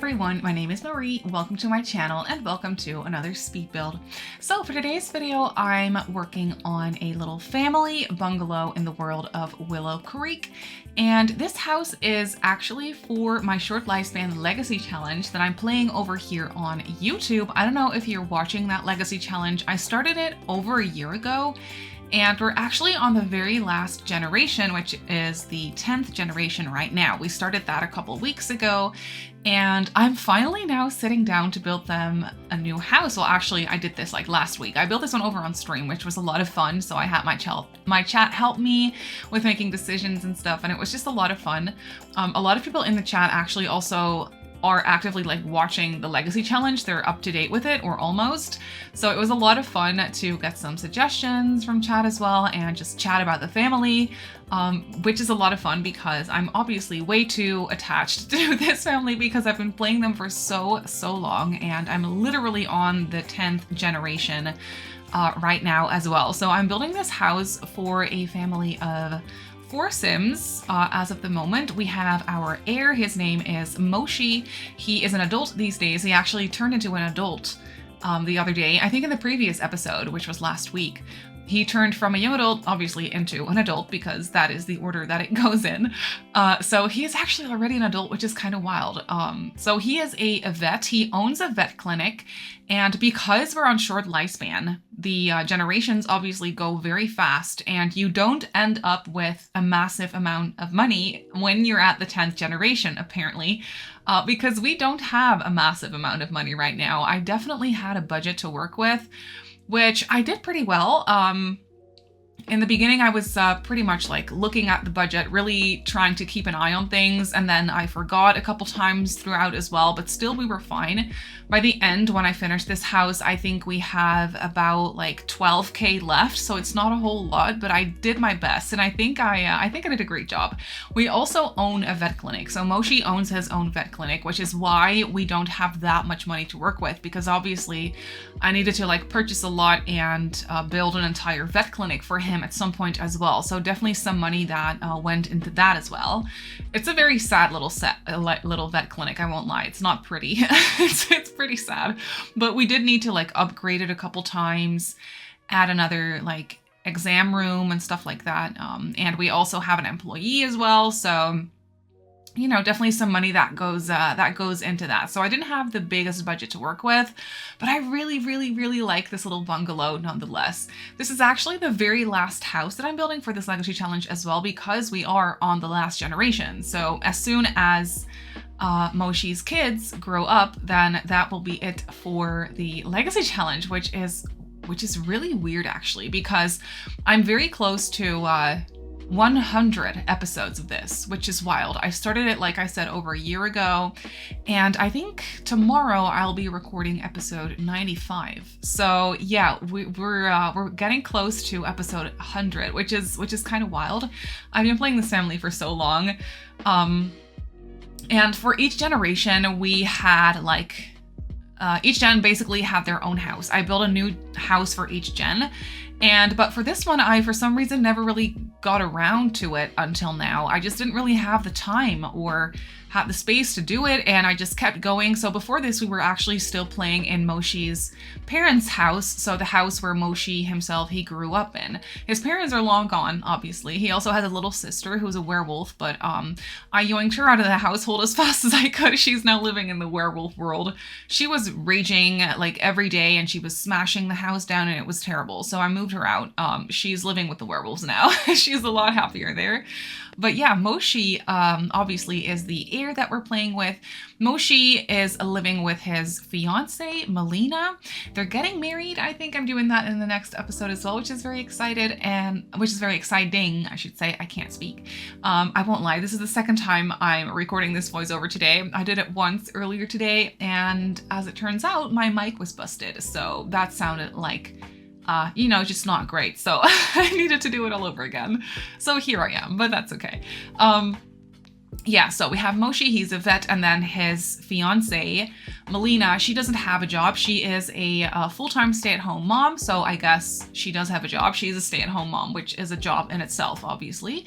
everyone, my name is Marie. Welcome to my channel and welcome to another speed build. So for today's video, I'm working on a little family bungalow in the world of Willow Creek. And this house is actually for my short lifespan legacy challenge that I'm playing over here on YouTube. I don't know if you're watching that legacy challenge. I started it over a year ago. And we're actually on the very last generation, which is the 10th generation right now. We started that a couple weeks ago, and I'm finally now sitting down to build them a new house. Well, actually, I did this like last week. I built this one over on stream, which was a lot of fun. So I had my chat help me with making decisions and stuff, and it was just a lot of fun. A lot of people in the chat actually also are actively like watching the legacy challenge. They're up to date with it, or almost. So it was a lot of fun to get some suggestions from chat as well and just chat about the family, which is a lot of fun because I'm obviously way too attached to this family because I've been playing them for so long, and I'm literally on the 10th generation right now as well. So I'm building this house for a family of 4 Sims as of the moment. We have our heir. His name is Moshi. He is an adult these days. He actually turned into an adult the other day, I think in the previous episode, which was last week. He turned from a young adult, obviously, into an adult because that is the order that it goes in. So he is actually already an adult, which is kind of wild. So he is a vet. He owns a vet clinic. And because we're on short lifespan, the generations obviously go very fast, and you don't end up with a massive amount of money when you're at the 10th generation, apparently, because we don't have a massive amount of money right now. I definitely had a budget to work with, which I did pretty well. In the beginning, I was pretty much like looking at the budget, really trying to keep an eye on things, and then I forgot a couple times throughout as well, but still we were fine. By the end, when I finished this house, I think we have about like 12K left, so it's not a whole lot, but I did my best, and I think I did a great job. We also own a vet clinic, so Moshi owns his own vet clinic, which is why we don't have that much money to work with, because obviously I needed to like purchase a lot and build an entire vet clinic for him at some point as well. So definitely some money that went into that as well. It's a very sad little vet clinic, I won't lie. It's not pretty. it's pretty sad, but we did need to like upgrade it a couple times, add another like exam room and stuff like that. And we also have an employee as well. So, you know, definitely some money that goes into that. So I didn't have the biggest budget to work with, but I really like this little bungalow nonetheless. This is actually the very last house that I'm building for this legacy challenge as well, because we are on the last generation. So as soon as Moshi's kids grow up, then that will be it for the legacy challenge, which is really weird actually, because I'm very close to 100 episodes of this, which is wild. I started it, like I said, over a year ago, and I think tomorrow I'll be recording episode 95. So yeah, we're getting close to episode 100, which is kind of wild. I've been playing this family for so long, and for each generation we had like each gen basically had their own house. I built a new house for each gen. But for this one, I, for some reason, never really got around to it until now. I just didn't really have the time or had the space to do it, and I just kept going. So before this, we were actually still playing in Moshi's parents' house, so the house where Moshi himself, he grew up in. His parents are long gone, obviously. He also has a little sister who's a werewolf, but I yoinked her out of the household as fast as I could. She's now living in the werewolf world. She was raging like every day, and she was smashing the house down, and it was terrible. So I moved her out. She's living with the werewolves now. She's a lot happier there. But yeah, Moshi obviously is the heir that we're playing with. Moshi is living with his fiance, Melina. They're getting married. I think I'm doing that in the next episode as well, which is very exciting, I should say. I can't speak. I won't lie. This is the second time I'm recording this voiceover today. I did it once earlier today, and as it turns out, my mic was busted. So that sounded like just not great. So I needed to do it all over again. So here I am, but that's okay. Yeah, so we have Moshi, he's a vet, and then his fiance, Melina, she doesn't have a job. She is a full-time stay-at-home mom, so I guess she does have a job. She's a stay-at-home mom, which is a job in itself, obviously.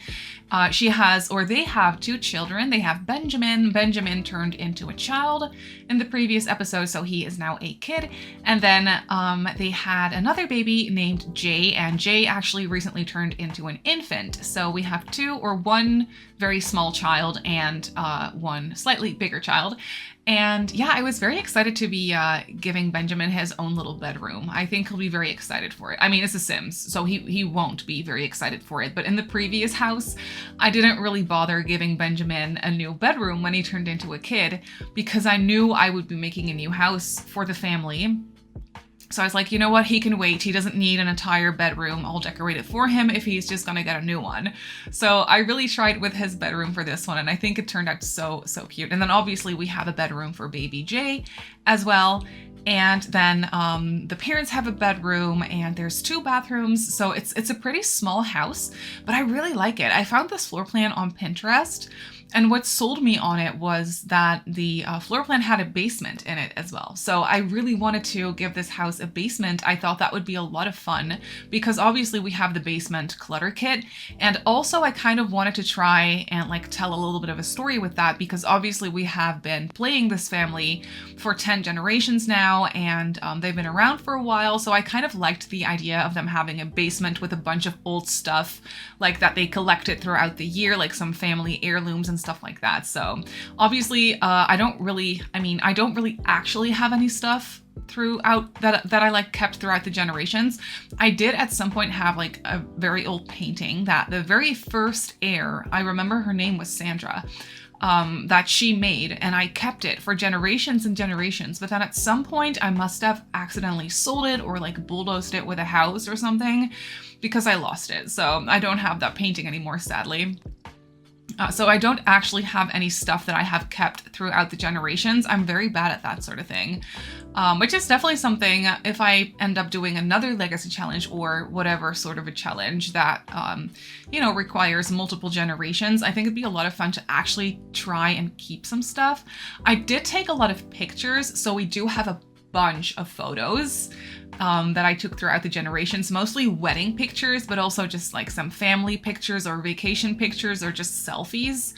They have 2 children. They have Benjamin. Benjamin turned into a child in the previous episode, so he is now a kid. And then they had another baby named Jay, and Jay actually recently turned into an infant. So we have 1 very small child and 1 slightly bigger child. And yeah, I was very excited to be giving Benjamin his own little bedroom. I think he'll be very excited for it. I mean, it's The Sims, so he won't be very excited for it. But in the previous house, I didn't really bother giving Benjamin a new bedroom when he turned into a kid because I knew I would be making a new house for the family. So I was like, you know what, he can wait. He doesn't need an entire bedroom. I'll decorate it for him if he's just gonna get a new one. So I really tried with his bedroom for this one, and I think it turned out so cute. And then obviously we have a bedroom for baby Jay as well. And then the parents have a bedroom, and there's 2 bathrooms. So it's a pretty small house, but I really like it. I found this floor plan on Pinterest. And what sold me on it was that the floor plan had a basement in it as well. So I really wanted to give this house a basement. I thought that would be a lot of fun because obviously we have the basement clutter kit. And also I kind of wanted to try and like tell a little bit of a story with that because obviously we have been playing this family for 10 generations now, and they've been around for a while. So I kind of liked the idea of them having a basement with a bunch of old stuff like that they collected throughout the year, like some family heirlooms and stuff like that. So obviously I don't really actually have any stuff throughout that I like kept throughout the generations. I did at some point have like a very old painting that the very first heir, I remember her name was Sandra, that she made, and I kept it for generations and generations. But then at some point I must have accidentally sold it or like bulldozed it with a house or something because I lost it. So I don't have that painting anymore, sadly. So I don't actually have any stuff that I have kept throughout the generations. I'm very bad at that sort of thing, which is definitely something if I end up doing another legacy challenge or whatever sort of a challenge that, requires multiple generations. I think it'd be a lot of fun to actually try and keep some stuff. I did take a lot of pictures, so we do have a bunch of photos that I took throughout the generations, mostly wedding pictures, but also just like some family pictures or vacation pictures or just selfies.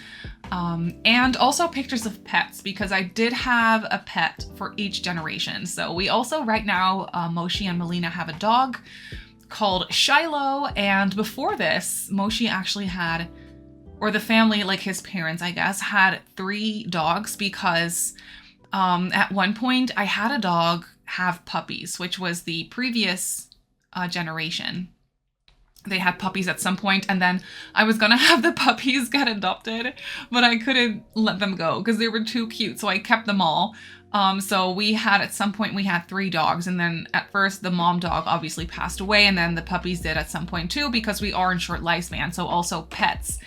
And also pictures of pets because I did have a pet for each generation. So we also right now, Moshi and Melina have a dog called Shiloh. And before this, Moshi actually had, or the family, like his parents, I guess, had 3 dogs because at one point I had a dog have puppies, which was the previous generation. They had puppies at some point, and then I was gonna have the puppies get adopted, but I couldn't let them go because they were too cute, so I kept them all. So at some point we had 3 dogs, and then at first the mom dog obviously passed away, and then the puppies did at some point too because we are in short lifespan, so also pets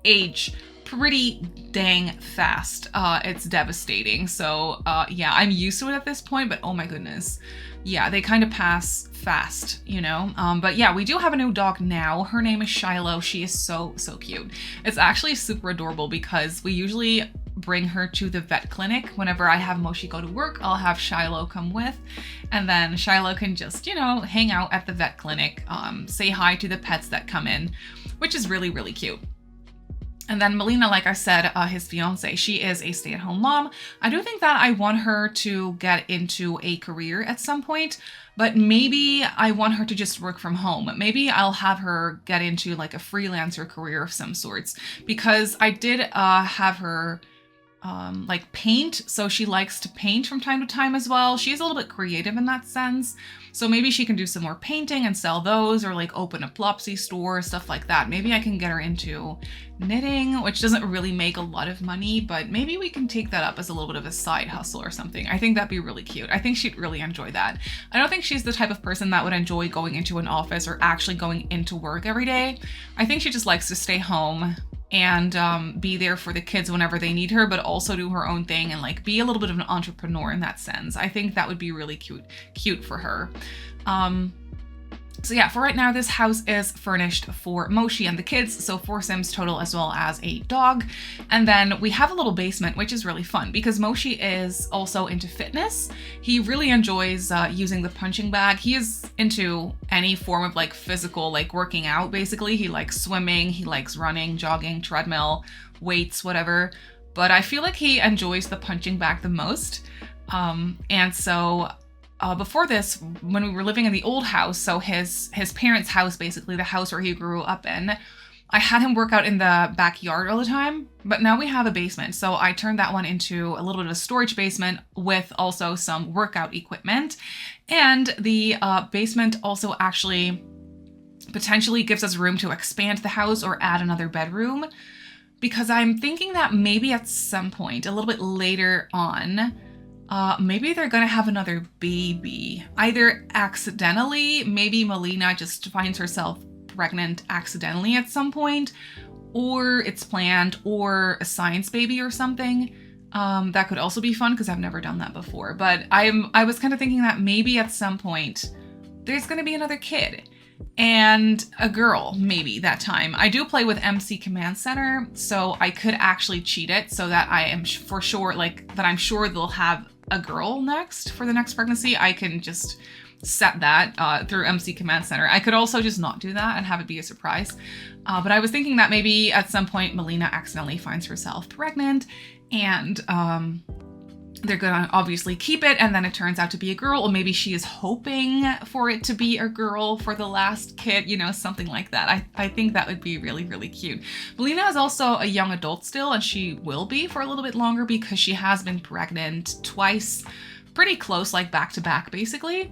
age pretty dang fast. It's devastating. So yeah, I'm used to it at this point, but oh my goodness. Yeah, they kind of pass fast, But yeah, we do have a new dog now. Her name is Shiloh. She is so cute. It's actually super adorable because we usually bring her to the vet clinic. Whenever I have Moshi go to work, I'll have Shiloh come with, and then Shiloh can just, hang out at the vet clinic, say hi to the pets that come in, which is really cute. And then Melina, like I said, his fiance, she is a stay-at-home mom. I do think that I want her to get into a career at some point, but maybe I want her to just work from home. Maybe I'll have her get into like a freelancer career of some sorts, because I did have her like paint. So she likes to paint from time to time as well. She's a little bit creative in that sense. So maybe she can do some more painting and sell those, or like open a Plopsy store, stuff like that. Maybe I can get her into knitting, which doesn't really make a lot of money, but maybe we can take that up as a little bit of a side hustle or something. I think that'd be really cute. I think she'd really enjoy that. I don't think she's the type of person that would enjoy going into an office or actually going into work every day. I think she just likes to stay home and be there for the kids whenever they need her, but also do her own thing and like be a little bit of an entrepreneur in that sense. I think that would be really cute for her. So yeah, for right now, this house is furnished for Moshi and the kids, so 4 Sims total as well as a dog. And then we have a little basement, which is really fun because Moshi is also into fitness. He really enjoys using the punching bag. He is into any form of like physical, like working out, basically. He likes swimming, he likes running, jogging, treadmill, weights, whatever. But I feel like he enjoys the punching bag the most. And so before this, when we were living in the old house, so his parents' house, basically the house where he grew up in, I had him work out in the backyard all the time, but now we have a basement. So I turned that one into a little bit of a storage basement with also some workout equipment. And the basement also actually potentially gives us room to expand the house or add another bedroom, because I'm thinking that maybe at some point, a little bit later on, maybe they're gonna have another baby, either accidentally, maybe Melina just finds herself pregnant accidentally at some point, or it's planned, or a science baby or something. That could also be fun because I've never done that before, but I was kind of thinking that maybe at some point there's gonna be another kid. And a girl, maybe that time. I do play with MC Command Center, so I could actually cheat it so that I am for sure, like, that I'm sure they'll have a girl next for the next pregnancy. I can just set that through MC Command Center. I could also just not do that and have it be a surprise. But I was thinking that maybe at some point Melina accidentally finds herself pregnant and they're gonna obviously keep it, and then it turns out to be a girl, or maybe she is hoping for it to be a girl for the last kid, you know, something like that. I think that would be really, really cute. Melina is also a young adult still, and she will be for a little bit longer because she has been pregnant twice, pretty close, like back to back, basically,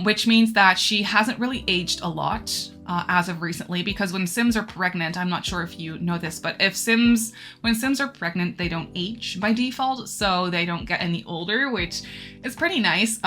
which means that she hasn't really aged a lot as of recently, because when Sims are pregnant, I'm not sure if you know this, but when Sims are pregnant, they don't age by default, so they don't get any older, which is pretty nice.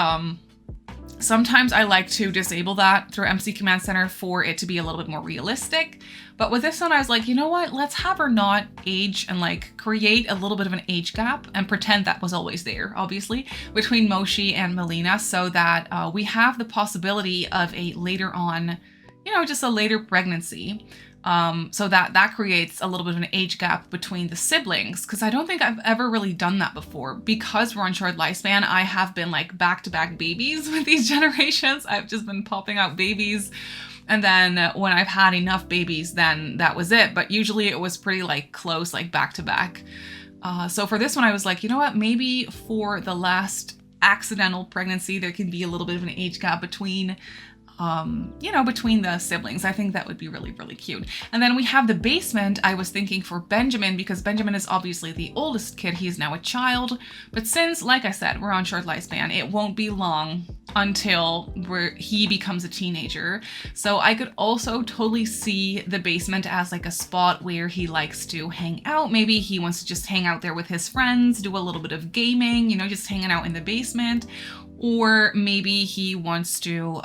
Sometimes I like to disable that through MC Command Center for it to be a little bit more realistic. But with this one, I was like, you know what? Let's have her not age and like create a little bit of an age gap and pretend that was always there, obviously, between Moshi and Melina, so that we have the possibility of a later on, you know, just a later pregnancy. So that creates a little bit of an age gap between the siblings, because I don't think I've ever really done that before. Because we're on short lifespan, I have been like back-to-back babies with these generations. I've just been popping out babies, and then when I've had enough babies, then that was it. But usually it was pretty like close, like back-to-back. So for this one, I was like, you know what, maybe for the last accidental pregnancy, there can be a little bit of an age gap between you know, between the siblings. I think that would be really, really cute. And then we have the basement. I was thinking for Benjamin, because Benjamin is obviously the oldest kid. He is now a child. But since, like I said, we're on short lifespan, it won't be long until he becomes a teenager. So I could also totally see the basement as like a spot where he likes to hang out. Maybe he wants to just hang out there with his friends, do a little bit of gaming, you know, just hanging out in the basement. Or maybe he wants to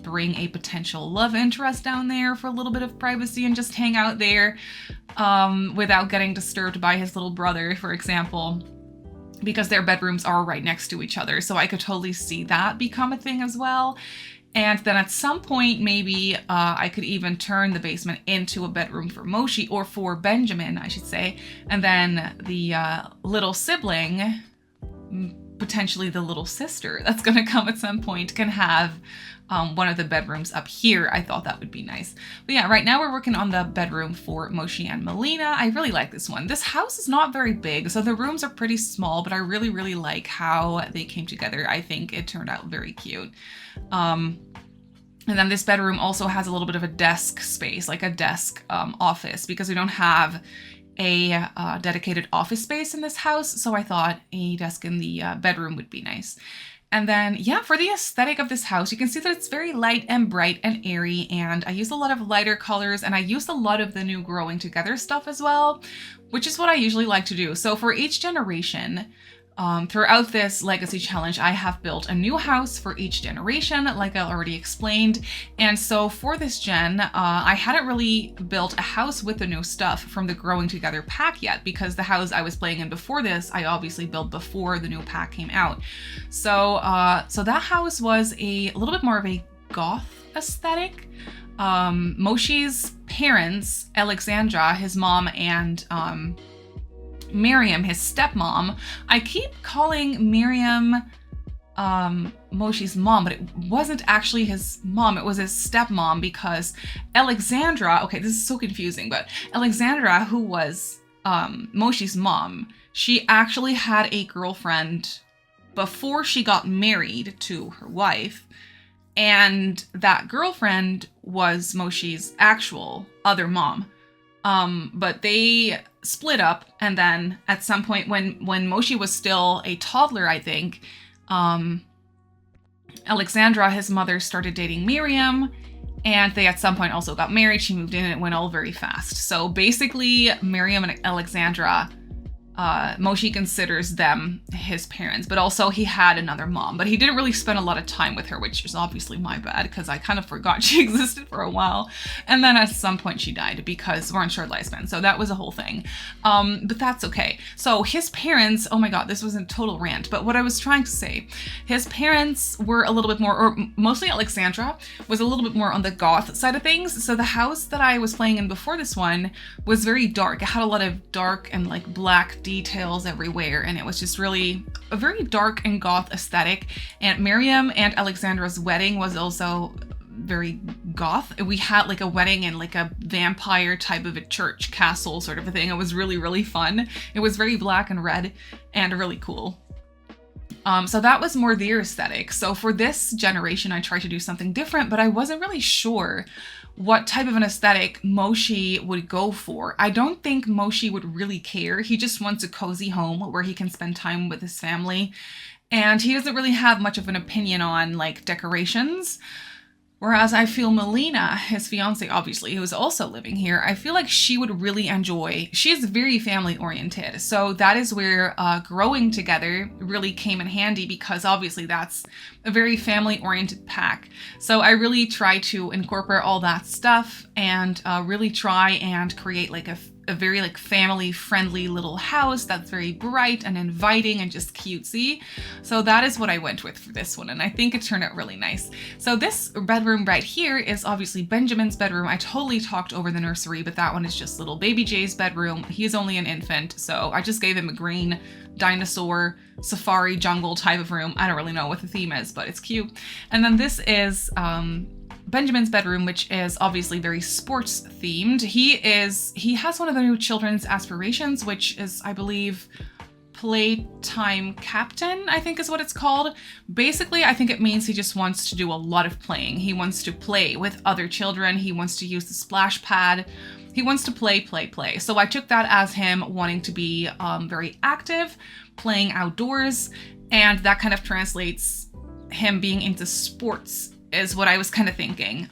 bring a potential love interest down there for a little bit of privacy and just hang out there without getting disturbed by his little brother, for example, because their bedrooms are right next to each other. So I could totally see that become a thing as well. And then at some point, maybe I could even turn the basement into a bedroom for Moshi, or for Benjamin, I should say. And then the little sibling, potentially the little sister that's going to come at some point, can have one of the bedrooms up here. I thought that would be nice. But yeah, right now we're working on the bedroom for Moshi and Melina. I really like this one. This house is not very big, so the rooms are pretty small, but I really, really like how they came together. I think it turned out very cute. And then this bedroom also has a little bit of a desk space, like a desk office, because we don't have a dedicated office space in this house, so I thought a desk in the bedroom would be nice. And then, yeah, for the aesthetic of this house, you can see that it's very light and bright and airy, and I used a lot of lighter colors, and I used a lot of the new growing together stuff as well, which is what I usually like to do. So for each generation, throughout this legacy challenge, I have built a new house for each generation, like I already explained. And so for this gen, I hadn't really built a house with the new stuff from the Growing Together pack yet, because the house I was playing in before this, I obviously built before the new pack came out. So, so that house was a little bit more of a goth aesthetic. Moshe's parents, Alexandra, his mom, and Miriam, his stepmom. I keep calling Miriam Moshe's mom, but it wasn't actually his mom. It was his stepmom, because Alexandra, okay, this is so confusing, but Alexandra, who was Moshe's mom, she actually had a girlfriend before she got married to her wife. And that girlfriend was Moshe's actual other mom. But they split up, and then at some point when Moshe was still a toddler, I think, Alexandra, his mother, started dating Miriam, and they at some point also got married. She moved in, and it went all very fast. So basically, Miriam and Alexandra, Moshe considers them his parents, but also he had another mom, but he didn't really spend a lot of time with her, which is obviously my bad, because I kind of forgot she existed for a while. And then at some point she died because we're on short lifespan. So that was a whole thing. But that's okay. So his parents, oh my God, this was a total rant, but what I was trying to say, his parents were a little bit more, or mostly Alexandra was a little bit more on the goth side of things. So the house that I was playing in before this one was very dark. It had a lot of dark and like black details everywhere, and it was just really a very dark and goth aesthetic. And Miriam and Alexandra's wedding was also very goth. We had like a wedding in like a vampire type of a church castle sort of a thing. It was really, really fun. It was very black and red and really cool. So that was more their aesthetic. So for this generation, I tried to do something different, but I wasn't really sure what type of an aesthetic Moshe would go for. I don't think Moshe would really care. He just wants a cozy home where he can spend time with his family. And he doesn't really have much of an opinion on like decorations. Whereas I feel Melina, his fiance, obviously, who is also living here, I feel like she would really enjoy, she is very family oriented. So that is where growing together really came in handy, because obviously that's a very family oriented pack. So I really try to incorporate all that stuff and really try and create like a very like family friendly little house that's very bright and inviting and just cutesy. So that is what I went with for this one, and I think it turned out really nice. So this bedroom right here is obviously Benjamin's bedroom. I totally talked over the nursery, but that one is just little baby Jay's bedroom. He's only an infant, so I just gave him a green dinosaur safari jungle type of room. I don't really know what the theme is, but it's cute. And then this is Benjamin's bedroom, which is obviously very sports themed. He has one of the new children's aspirations, which is, I believe, Playtime Captain, I think is what it's called. Basically, I think it means he just wants to do a lot of playing. He wants to play with other children. He wants to use the splash pad. He wants to play. So I took that as him wanting to be very active, playing outdoors, and that kind of translates him being into sports is what I was kind of thinking.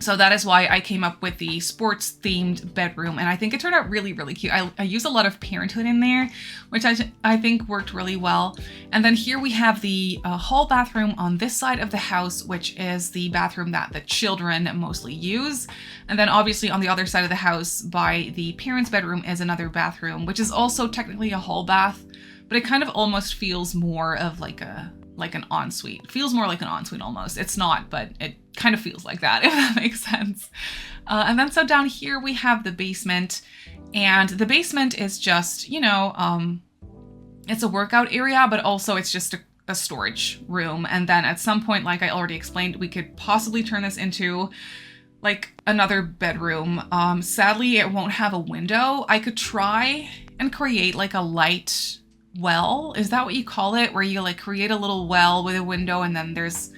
So that is why I came up with the sports themed bedroom, and I think it turned out really, really cute. I used a lot of parenthood in there, which I think worked really well. And then here we have the hall bathroom on this side of the house, which is the bathroom that the children mostly use. And then obviously on the other side of the house by the parents' bedroom is another bathroom, which is also technically a hall bath, but it kind of almost feels more of like an ensuite. It feels more like an ensuite almost. It's not, but it kind of feels like that, if that makes sense. And then so down here we have the basement, and the basement is just, you know, it's a workout area, but also it's just a storage room. And then at some point, like I already explained, we could possibly turn this into like another bedroom. Sadly, it won't have a window. I could try and create like a light well, is that what you call it? Where you like create a little well with a window and then there's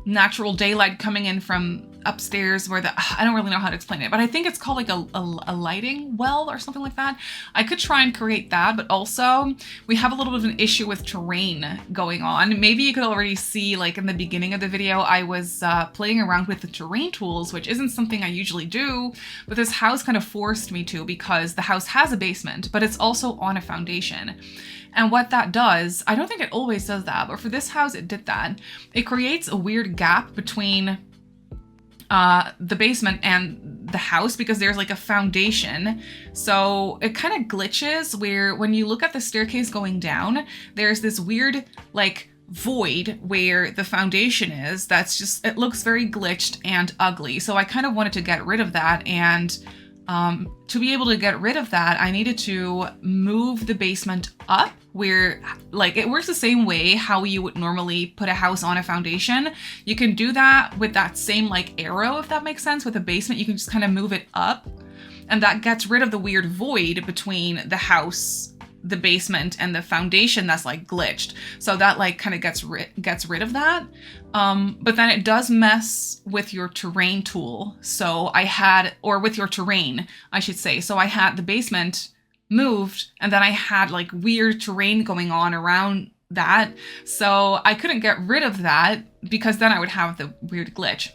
natural daylight coming in from upstairs where I don't really know how to explain it, but I think it's called like a lighting well or something like that. I could try and create that, but also we have a little bit of an issue with terrain going on. Maybe you could already see like in the beginning of the video, I was playing around with the terrain tools, which isn't something I usually do, but this house kind of forced me to because the house has a basement, but it's also on a foundation. And what that does, I don't think it always does that, but for this house, it did that. It creates a weird gap between the basement and the house because there's like a foundation. So it kind of glitches where when you look at the staircase going down, there's this weird like void where the foundation is. That's just, it looks very glitched and ugly. So I kind of wanted to get rid of that, and to be able to get rid of that, I needed to move the basement up, where like it works the same way how you would normally put a house on a foundation. You can do that with that same like arrow, if that makes sense. With a basement, you can just kind of move it up, and that gets rid of the weird void between the house, the basement, and the foundation that's like glitched. So that like kind of gets rid of that. But then it does mess with your terrain tool. So I had, or with your terrain, I should say. So I had the basement moved, and then I had like weird terrain going on around that. So I couldn't get rid of that because then I would have the weird glitch.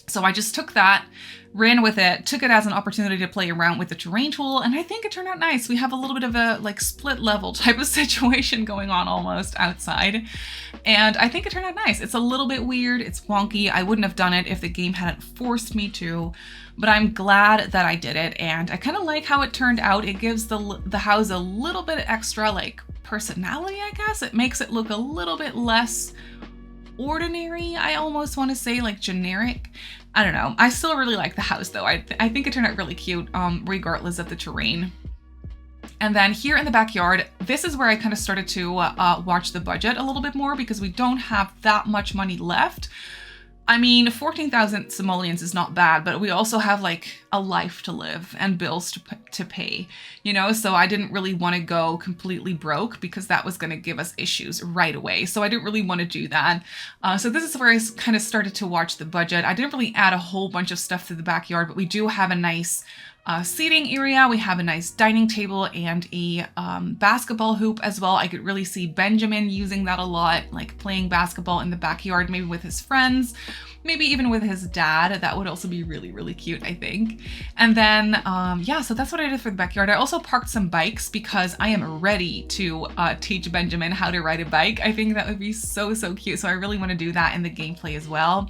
So I just took that, ran with it, took it as an opportunity to play around with the terrain tool, and I think it turned out nice. We have a little bit of a like split level type of situation going on almost outside, and I think it turned out nice. It's a little bit weird, it's wonky. I wouldn't have done it if the game hadn't forced me to, but I'm glad that I did it, and I kind of like how it turned out. It gives the house a little bit extra like personality, I guess. It makes it look a little bit less ordinary, I almost want to say, like generic. I don't know. I still really like the house though. I think it turned out really cute, regardless of the terrain. And then here in the backyard, this is where I kind of started to watch the budget a little bit more, because we don't have that much money left. I mean, 14,000 simoleons is not bad, but we also have like a life to live and bills to pay, you know? So I didn't really want to go completely broke, because that was going to give us issues right away. So I didn't really want to do that. So this is where I kind of started to watch the budget. I didn't really add a whole bunch of stuff to the backyard, but we do have a nice seating area. We have a nice dining table and a basketball hoop as well. I could really see Benjamin using that a lot, like playing basketball in the backyard, maybe with his friends, maybe even with his dad. That would also be really, really cute, I think. And then, yeah, so that's what I did for the backyard. I also parked some bikes because I am ready to teach Benjamin how to ride a bike. I think that would be so, so cute. So I really want to do that in the gameplay as well.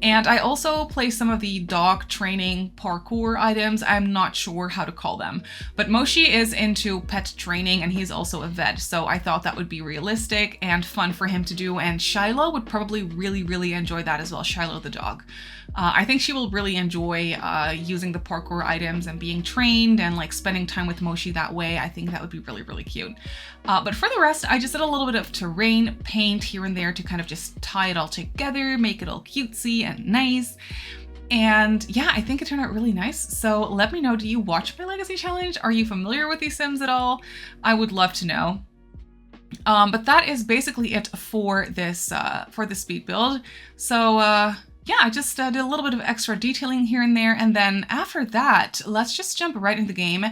And I also placed some of the dog training parkour items. I'm not sure how to call them, but Moshi is into pet training and he's also a vet. So I thought that would be realistic and fun for him to do. And Shiloh would probably really, really enjoy that as well. Shiloh the dog. I think she will really enjoy using the parkour items and being trained and like spending time with Moshi that way. I think that would be really, really cute. But for the rest, I just did a little bit of terrain paint here and there to kind of just tie it all together, make it all cutesy and nice. And yeah, I think it turned out really nice. So let me know, do you watch my Legacy Challenge? Are you familiar with these Sims at all? I would love to know. But that is basically it for this speed build. So yeah, I just did a little bit of extra detailing here and there. And then after that, let's just jump right into the game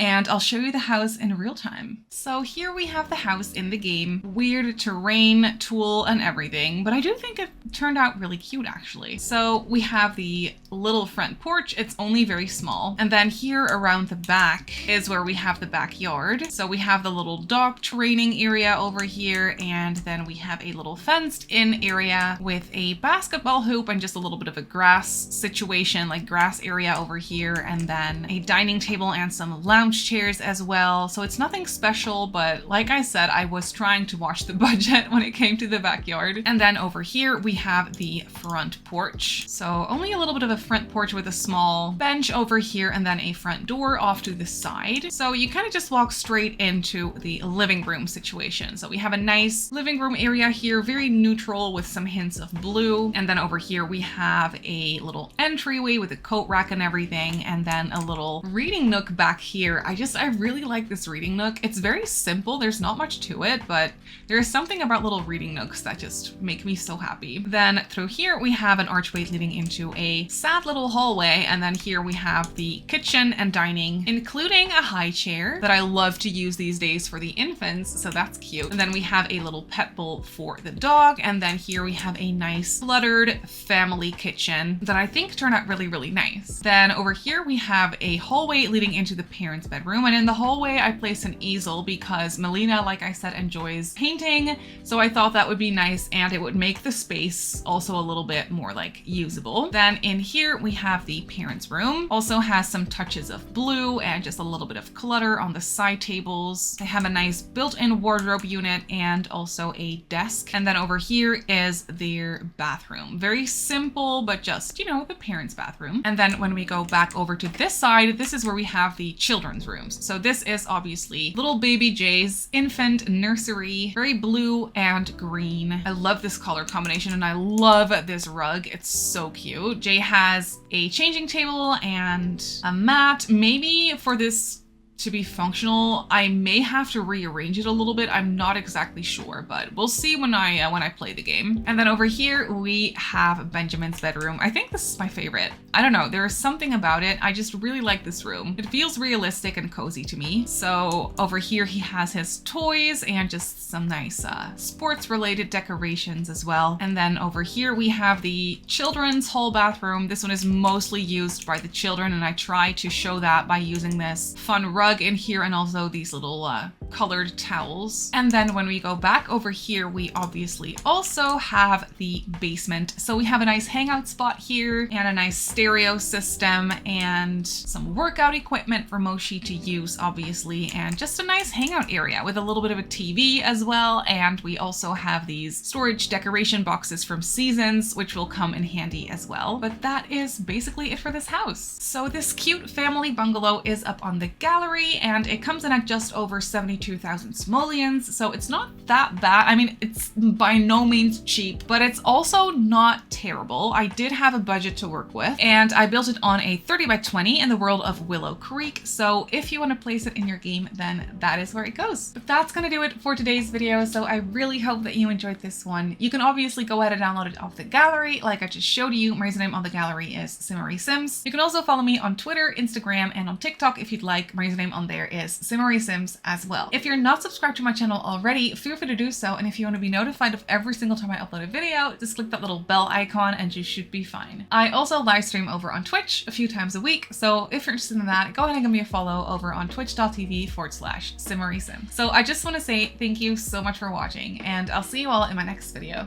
and I'll show you the house in real time. So here we have the house in the game. Weird terrain tool and everything, but I do think it turned out really cute actually. So we have the little front porch. It's only very small. And then here around the back is where we have the backyard. So we have the little dog training area over here. And then we have a little fenced in area with a basketball hoop and just a little bit of a grass situation, like grass area over here. And then a dining table and some lounge chairs as well. So it's nothing special, but like I said, I was trying to watch the budget when it came to the backyard. And then over here we have the front porch. So only a little bit of a front porch with a small bench over here and then a front door off to the side. So you kind of just walk straight into the living room situation. So we have a nice living room area here, very neutral with some hints of blue. And then over here we have a little entryway with a coat rack and everything. And then a little reading nook back here. I really like this reading nook. It's very simple. There's not much to it, but there's something about little reading nooks that just make me so happy. Then through here, we have an archway leading into a sad little hallway. And then here we have the kitchen and dining, including a high chair that I love to use these days for the infants. So that's cute. And then we have a little pet bowl for the dog. And then here we have a nice cluttered family kitchen that I think turned out really, really nice. Then over here, we have a hallway leading into the parents' bedroom. And in the hallway, I placed an easel because Melina, like I said, enjoys painting. So I thought that would be nice and it would make the space also a little bit more like usable. Then in here, we have the parents' room. Also has some touches of blue and just a little bit of clutter on the side tables. They have a nice built-in wardrobe unit and also a desk. And then over here is their bathroom. Very simple, but just, you know, the parents' bathroom. And then when we go back over to this side, this is where we have the children's rooms. So this is obviously little baby Jay's infant nursery, very blue and green. I love this color combination and I love this rug. It's so cute. Jay has a changing table and a mat. Maybe for this to be functional, I may have to rearrange it a little bit. I'm not exactly sure, but we'll see when I play the game. And then over here we have Benjamin's bedroom. I think this is my favorite. I don't know, there is something about it. I just really like this room. It feels realistic and cozy to me. So over here he has his toys and just some nice sports related decorations as well. And then over here we have the children's hall bathroom. This one is mostly used by the children and I try to show that by using this fun rug in here and also these little colored towels. And then when we go back over here, we obviously also have the basement. So we have a nice hangout spot here and a nice stereo system and some workout equipment for Moshi to use, obviously, and just a nice hangout area with a little bit of a TV as well. And we also have these storage decoration boxes from Seasons, which will come in handy as well. But that is basically it for this house. So this cute family bungalow is up on the gallery and it comes in at just over 72,000 simoleons, so it's not that bad. I mean, it's by no means cheap, but it's also not terrible. I did have a budget to work with and I built it on a 30 by 20 in the world of Willow Creek, so if you want to place it in your game, then that is where it goes. But that's gonna do it for today's video, so I really hope that you enjoyed this one. You can obviously go ahead and download it off the gallery like I just showed you. My username on the gallery is Simmary Sims. You can also follow me on Twitter, Instagram, and on TikTok if you'd like. My username on there is Simmary Sims as well. If you're not subscribed to my channel already, feel free to do so, and if you want to be notified of every single time I upload a video, just click that little bell icon and you should be fine. I also live stream over on Twitch a few times a week, so if you're interested in that, go ahead and give me a follow over on twitch.tv/SimmarySim. So I just want to say thank you so much for watching, and I'll see you all in my next video.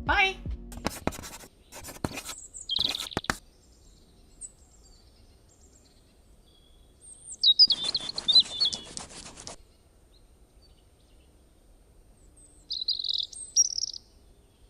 Bye!